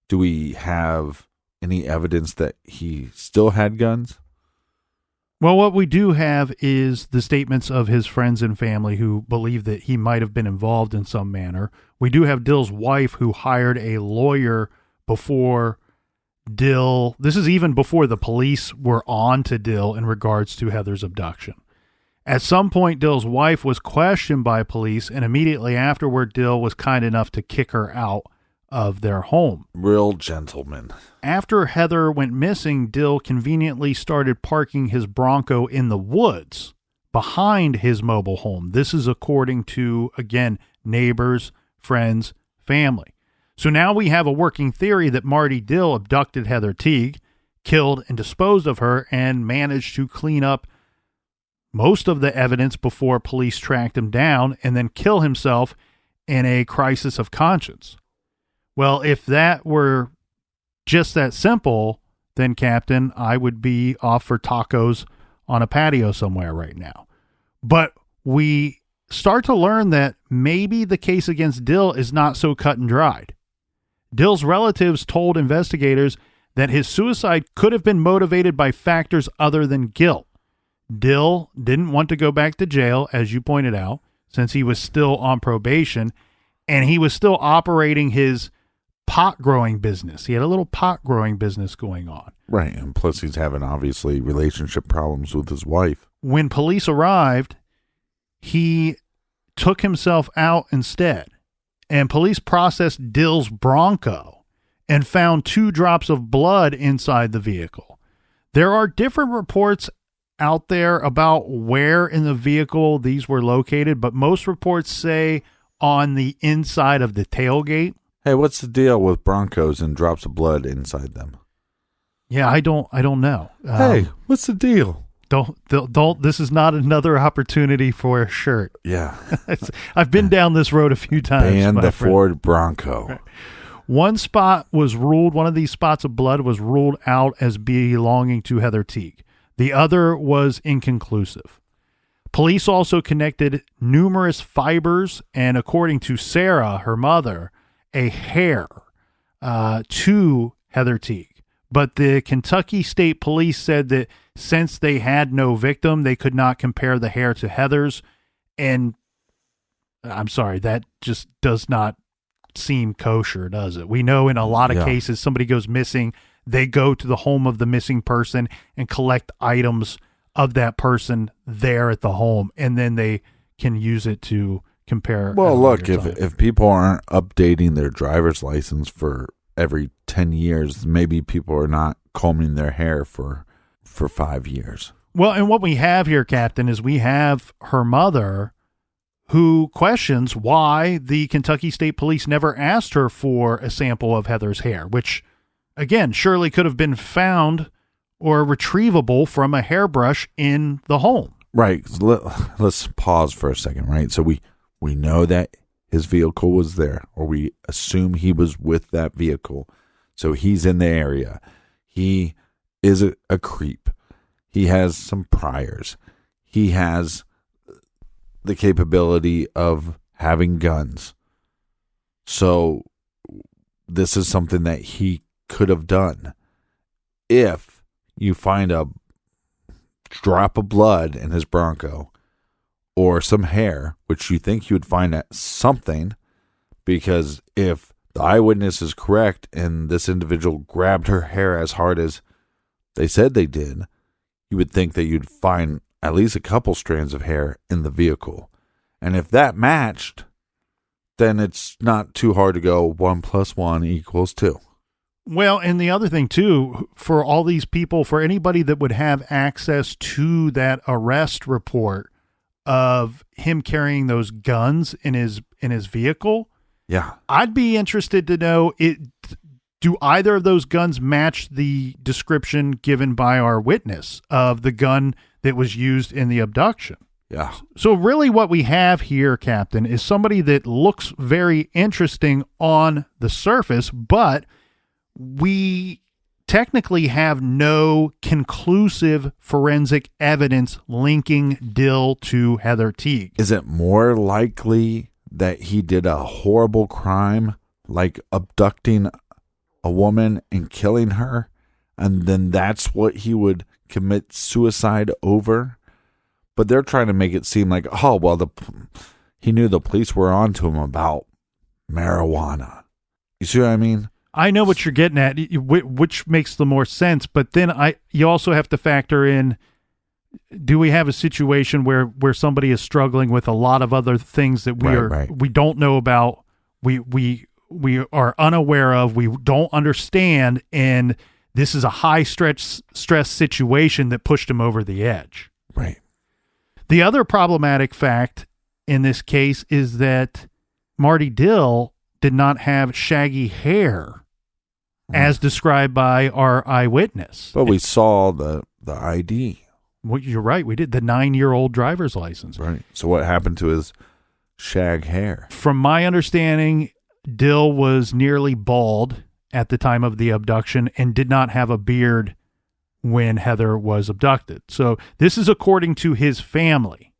Do we have any evidence that he still had guns? Well, what we do have is the statements of his friends and family who believe that he might have been involved in some manner. We do have Dill's wife who hired a lawyer before Dill. This is even before the police were on to Dill in regards to Heather's abduction. At some point, Dill's wife was questioned by police, and immediately afterward, Dill was kind enough to kick her out of their home. Real gentleman. After Heather went missing, Dill conveniently started parking his Bronco in the woods behind his mobile home. This is according to, again, neighbors, friends, family. So now we have a working theory that Marty Dill abducted Heather Teague, killed and disposed of her and managed to clean up most of the evidence before police tracked him down and then kill himself in a crisis of conscience. Well, if that were just that simple, then, Captain, I would be off for tacos on a patio somewhere right now. But we start to learn that maybe the case against Dill is not so cut and dried. Dill's relatives told investigators that his suicide could have been motivated by factors other than guilt. Dill didn't want to go back to jail, as you pointed out, since he was still on probation, and he was still operating his pot growing business. He had a little pot growing business going on. Right, and plus he's having, obviously, relationship problems with his wife. When police arrived, he took himself out instead, and police processed Dill's Bronco and found 2 drops of blood inside the vehicle. There are different reports out there about where in the vehicle these were located, but most reports say on the inside of the tailgate. Hey, what's the deal with Broncos and drops of blood inside them? Yeah, I don't know. Hey, what's the deal? Don't. This is not another opportunity for a shirt. Yeah. I've been down this road a few times. Ban the Ford Bronco. Right. One of these spots of blood was ruled out as belonging to Heather Teague. The other was inconclusive. Police also connected numerous fibers and, according to Sarah, her mother, a hair to Heather Teague. But the Kentucky State Police said that since they had no victim, they could not compare the hair to Heather's. And I'm sorry, that just does not seem kosher, does it? We know in a lot of cases, somebody goes missing, they go to the home of the missing person and collect items of that person there at the home, and then they can use it to compare. Well, look, if people aren't updating their driver's license for every 10 years, maybe people are not combing their hair for 5 years. Well, and what we have here, Captain, is we have her mother who questions why the Kentucky State Police never asked her for a sample of Heather's hair, which, again, surely could have been found or retrievable from a hairbrush in the home. Right. Let's pause for a second, right? So we know that his vehicle was there, or we assume he was with that vehicle. So he's in the area. He is a creep. He has some priors. He has the capability of having guns. So this is something that he could have done. If you find a drop of blood in his Bronco or some hair, which you think you would find at something, because if the eyewitness is correct and this individual grabbed her hair as hard as they said they did, you would think that you'd find at least a couple strands of hair in the vehicle. And if that matched, then it's not too hard to go 1 + 1 = 2. Well, and the other thing, too, for all these people, for anybody that would have access to that arrest report of him carrying those guns in his vehicle, yeah, I'd be interested to know, do either of those guns match the description given by our witness of the gun that was used in the abduction? Yeah. So really what we have here, Captain, is somebody that looks very interesting on the surface, but we technically have no conclusive forensic evidence linking Dill to Heather Teague. Is it more likely that he did a horrible crime, like abducting a woman and killing her, and then that's what he would commit suicide over? But they're trying to make it seem like, oh, well, he knew the police were on to him about marijuana. You see what I mean? I know what you're getting at, which makes the more sense. But then you also have to factor in, do we have a situation where somebody is struggling with a lot of other things that we don't know about, we are unaware of, we don't understand, and this is a high stress situation that pushed him over the edge. Right. The other problematic fact in this case is that Marty Dill did not have shaggy hair as described by our eyewitness. But we saw the ID. Well, you're right. We did the 9-year-old driver's license. Right. So what happened to his shag hair? From my understanding, Dill was nearly bald at the time of the abduction and did not have a beard when Heather was abducted. So this is according to his family.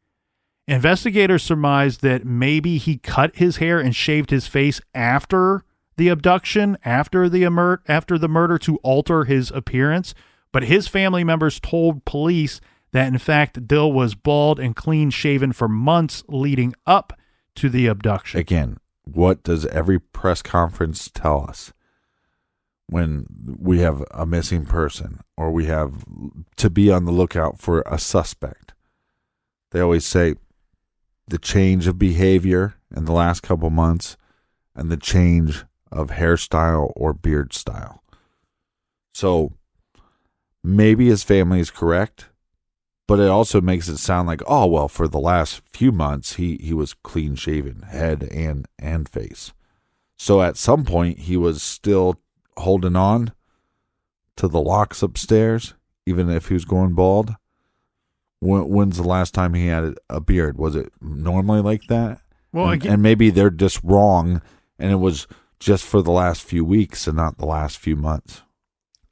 Investigators surmised that maybe he cut his hair and shaved his face after the abduction, after the murder to alter his appearance. But his family members told police that, in fact, Dill was bald and clean-shaven for months leading up to the abduction. Again, what does every press conference tell us when we have a missing person or we have to be on the lookout for a suspect? They always say the change of behavior in the last couple months and the change of hairstyle or beard style. So maybe his family is correct, but it also makes it sound like, oh, well, for the last few months, he was clean shaven, head and face. So at some point, he was still holding on to the locks upstairs, even if he was going bald. When's the last time he had a beard? Was it normally like that? Well, and maybe they're just wrong, and it was just for the last few weeks and not the last few months.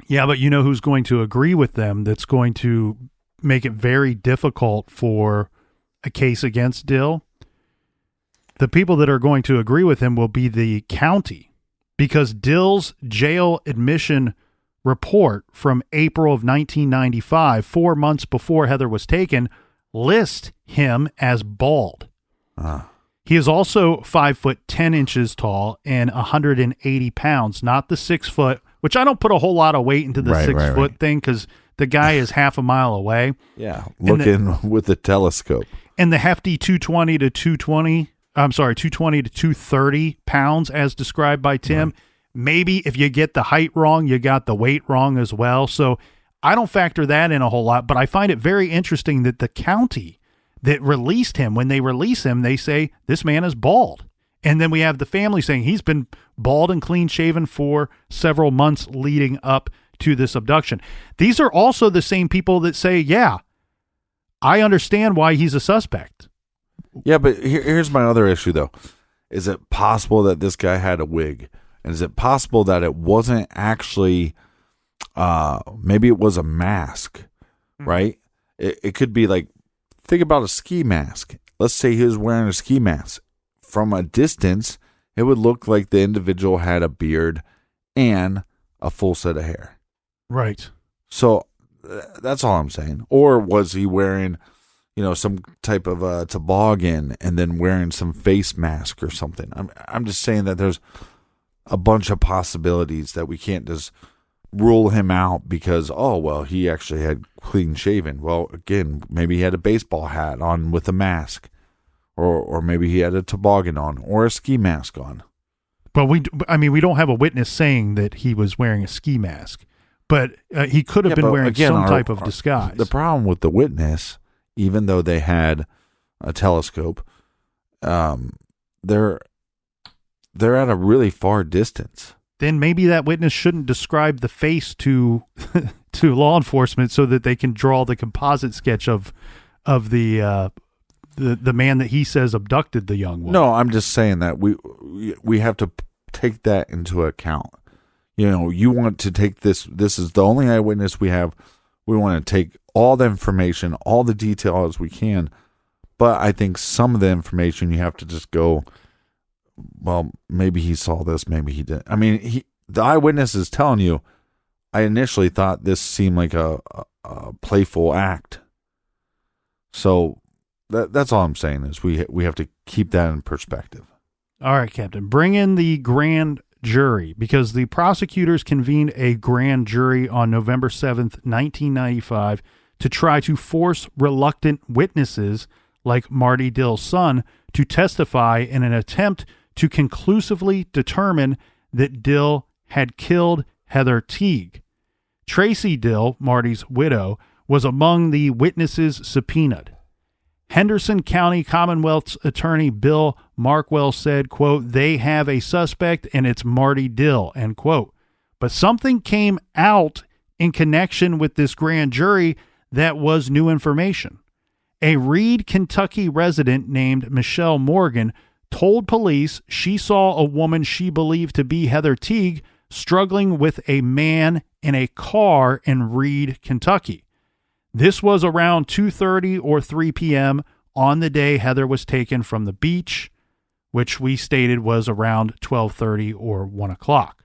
Yeah, but you know who's going to agree with them that's going to make it very difficult for a case against Dill? The people that are going to agree with him will be the county, because Dill's jail admission report from April of 1995, 4 months before Heather was taken, lists him as bald. He is also 5 foot 10 inches tall and 180 pounds, not the 6 foot, which I don't put a whole lot of weight into the 6 foot thing because the guy is half a mile away. Yeah, looking with the telescope. And the hefty 220 to 230 pounds as described by Tim. Right. Maybe if you get the height wrong, you got the weight wrong as well. So I don't factor that in a whole lot, but I find it very interesting that the county that released him, when they release him, they say this man is bald. And then we have the family saying he's been bald and clean shaven for several months leading up to this abduction. These are also the same people that say, yeah, I understand why he's a suspect. Yeah, but here's my other issue, though. Is it possible that this guy had a wig? And is it possible that it wasn't actually, maybe it was a mask, right? It could be like, think about a ski mask. Let's say he was wearing a ski mask. From a distance, it would look like the individual had a beard and a full set of hair. Right. So that's all I'm saying. Or was he wearing, some type of a toboggan and then wearing some face mask or something? I'm just saying that there's a bunch of possibilities that we can't just rule him out because, he actually had clean shaven. Well, again, maybe he had a baseball hat on with a mask, or maybe he had a toboggan on or a ski mask on. But we don't have a witness saying that he was wearing a ski mask, but he could have been wearing some type of disguise. The problem with the witness, even though they had a telescope, they're at a really far distance. Then maybe that witness shouldn't describe the face to law enforcement so that they can draw the composite sketch of the man that he says abducted the young woman. No, I'm just saying that we have to take that into account. You want to take this is the only eyewitness we have. We want to take all the information, all the detail as we can. But I think some of the information you have to just go, well, maybe he saw this, maybe he didn't. I mean, the eyewitness is telling you, I initially thought this seemed like a playful act. So that's all I'm saying is we have to keep that in perspective. All right, Captain, bring in the grand jury, because the prosecutors convened a grand jury on November 7th, 1995 to try to force reluctant witnesses like Marty Dill's son to testify in an attempt to conclusively determine that Dill had killed Heather Teague. Tracy Dill, Marty's widow, was among the witnesses subpoenaed. Henderson County Commonwealth's attorney Bill Markwell said, quote, "They have a suspect and it's Marty Dill," end quote. But something came out in connection with this grand jury that was new information. A Reed, Kentucky resident named Michelle Morgan told police she saw a woman she believed to be Heather Teague struggling with a man in a car in Reed, Kentucky. This was around 2:30 or 3 p.m. on the day Heather was taken from the beach, which we stated was around 12:30 or 1 o'clock.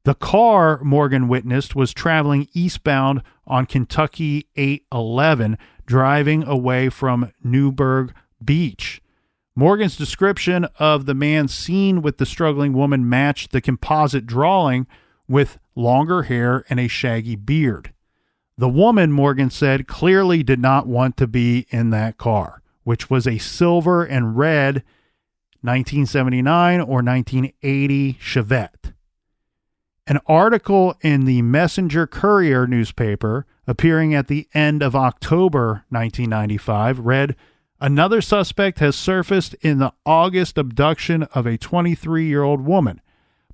The car Morgan witnessed was traveling eastbound on Kentucky 811, driving away from Newburgh Beach. Morgan's description of the man seen with the struggling woman matched the composite drawing with longer hair and a shaggy beard. The woman, Morgan said, clearly did not want to be in that car, which was a silver and red 1979 or 1980 Chevette. An article in the Messenger Courier newspaper appearing at the end of October 1995 read, "Another suspect has surfaced in the August abduction of a 23-year-old woman,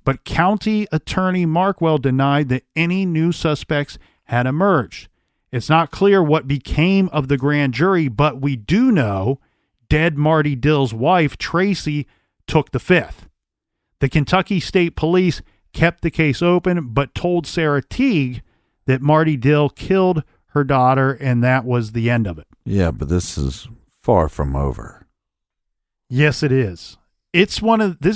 but County Attorney Markwell denied that any new suspects had emerged. It's not clear what became of the grand jury, but we do know dead Marty Dill's wife, Tracy, took the fifth. The Kentucky State Police kept the case open, but told Sarah Teague that Marty Dill killed her daughter, and that was the end of it." Yeah, but this is far from over. Yes, it is. This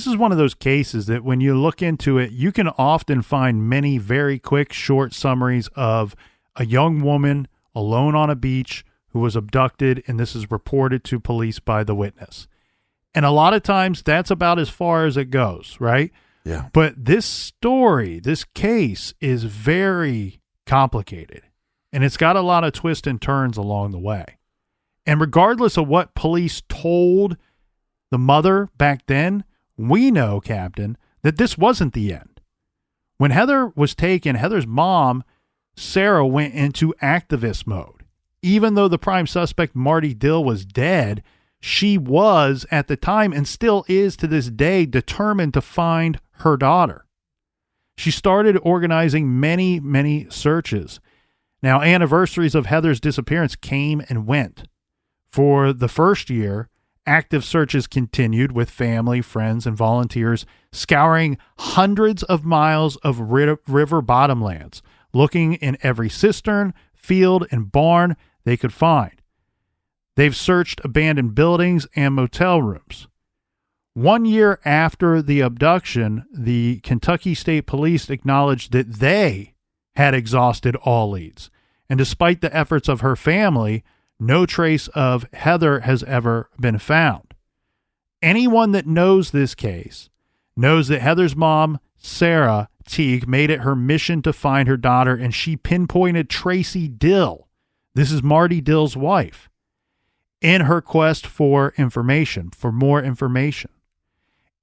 is one of those cases that when you look into it, you can often find many very quick, short summaries of a young woman alone on a beach who was abducted, and this is reported to police by the witness. And a lot of times that's about as far as it goes, right? Yeah. But this story, this case is very complicated, and it's got a lot of twists and turns along the way. And regardless of what police told the mother back then, we know, Captain, that this wasn't the end. When Heather was taken, Heather's mom, Sarah, went into activist mode. Even though the prime suspect, Marty Dill, was dead, she was, at the time, and still is to this day, determined to find her daughter. She started organizing many, many searches. Now, anniversaries of Heather's disappearance came and went. For the first year, active searches continued with family, friends, and volunteers scouring hundreds of miles of river bottomlands, looking in every cistern, field, and barn they could find. They've searched abandoned buildings and motel rooms. 1 year after the abduction, the Kentucky State Police acknowledged that they had exhausted all leads. And despite the efforts of her family, no trace of Heather has ever been found. Anyone that knows this case knows that Heather's mom, Sarah Teague, made it her mission to find her daughter, and she pinpointed Tracy Dill, this is Marty Dill's wife, in her quest for information, for more information.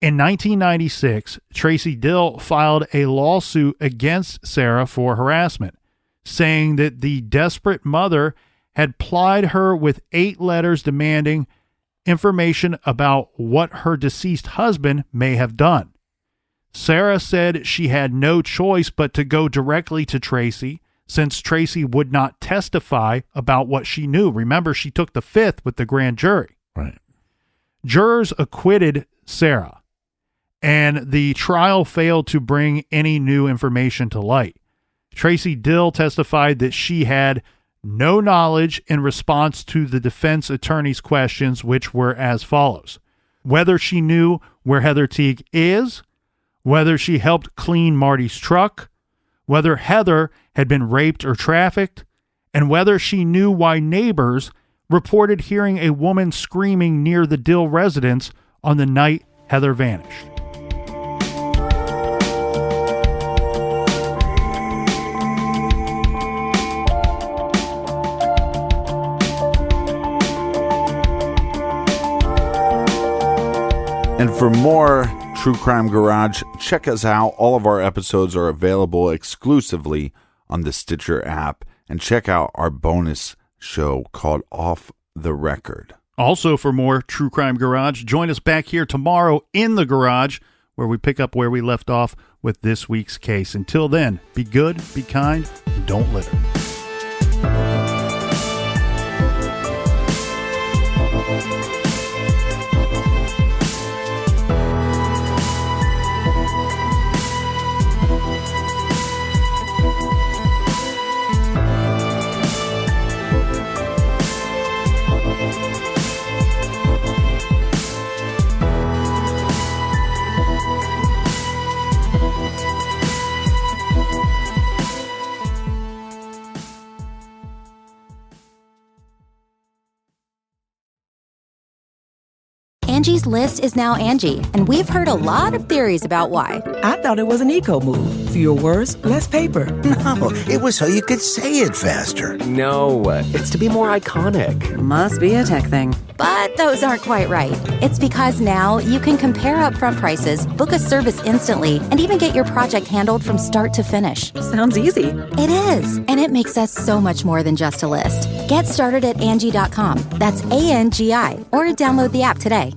In 1996, Tracy Dill filed a lawsuit against Sarah for harassment, saying that the desperate mother had plied her with 8 letters demanding information about what her deceased husband may have done. Sarah said she had no choice but to go directly to Tracy, since Tracy would not testify about what she knew. Remember, she took the fifth with the grand jury. Right. Jurors acquitted Sarah, and the trial failed to bring any new information to light. Tracy Dill testified that she had no knowledge in response to the defense attorney's questions, which were as follows: whether she knew where Heather Teague is, whether she helped clean Marty's truck, whether Heather had been raped or trafficked, and whether she knew why neighbors reported hearing a woman screaming near the Dill residence on the night Heather vanished. And for more True Crime Garage, check us out. All of our episodes are available exclusively on the Stitcher app. And check out our bonus show called Off the Record. Also, for more True Crime Garage, join us back here tomorrow in the garage, where we pick up where we left off with this week's case. Until then, be good, be kind, and don't litter. Angie's List is now Angie, and we've heard a lot of theories about why. I thought it was an eco move. Fewer words, less paper. No, it was so you could say it faster. No, it's to be more iconic. Must be a tech thing. But those aren't quite right. It's because now you can compare upfront prices, book a service instantly, and even get your project handled from start to finish. Sounds easy. It is, and it makes us so much more than just a list. Get started at Angie.com. That's ANGI, or download the app today.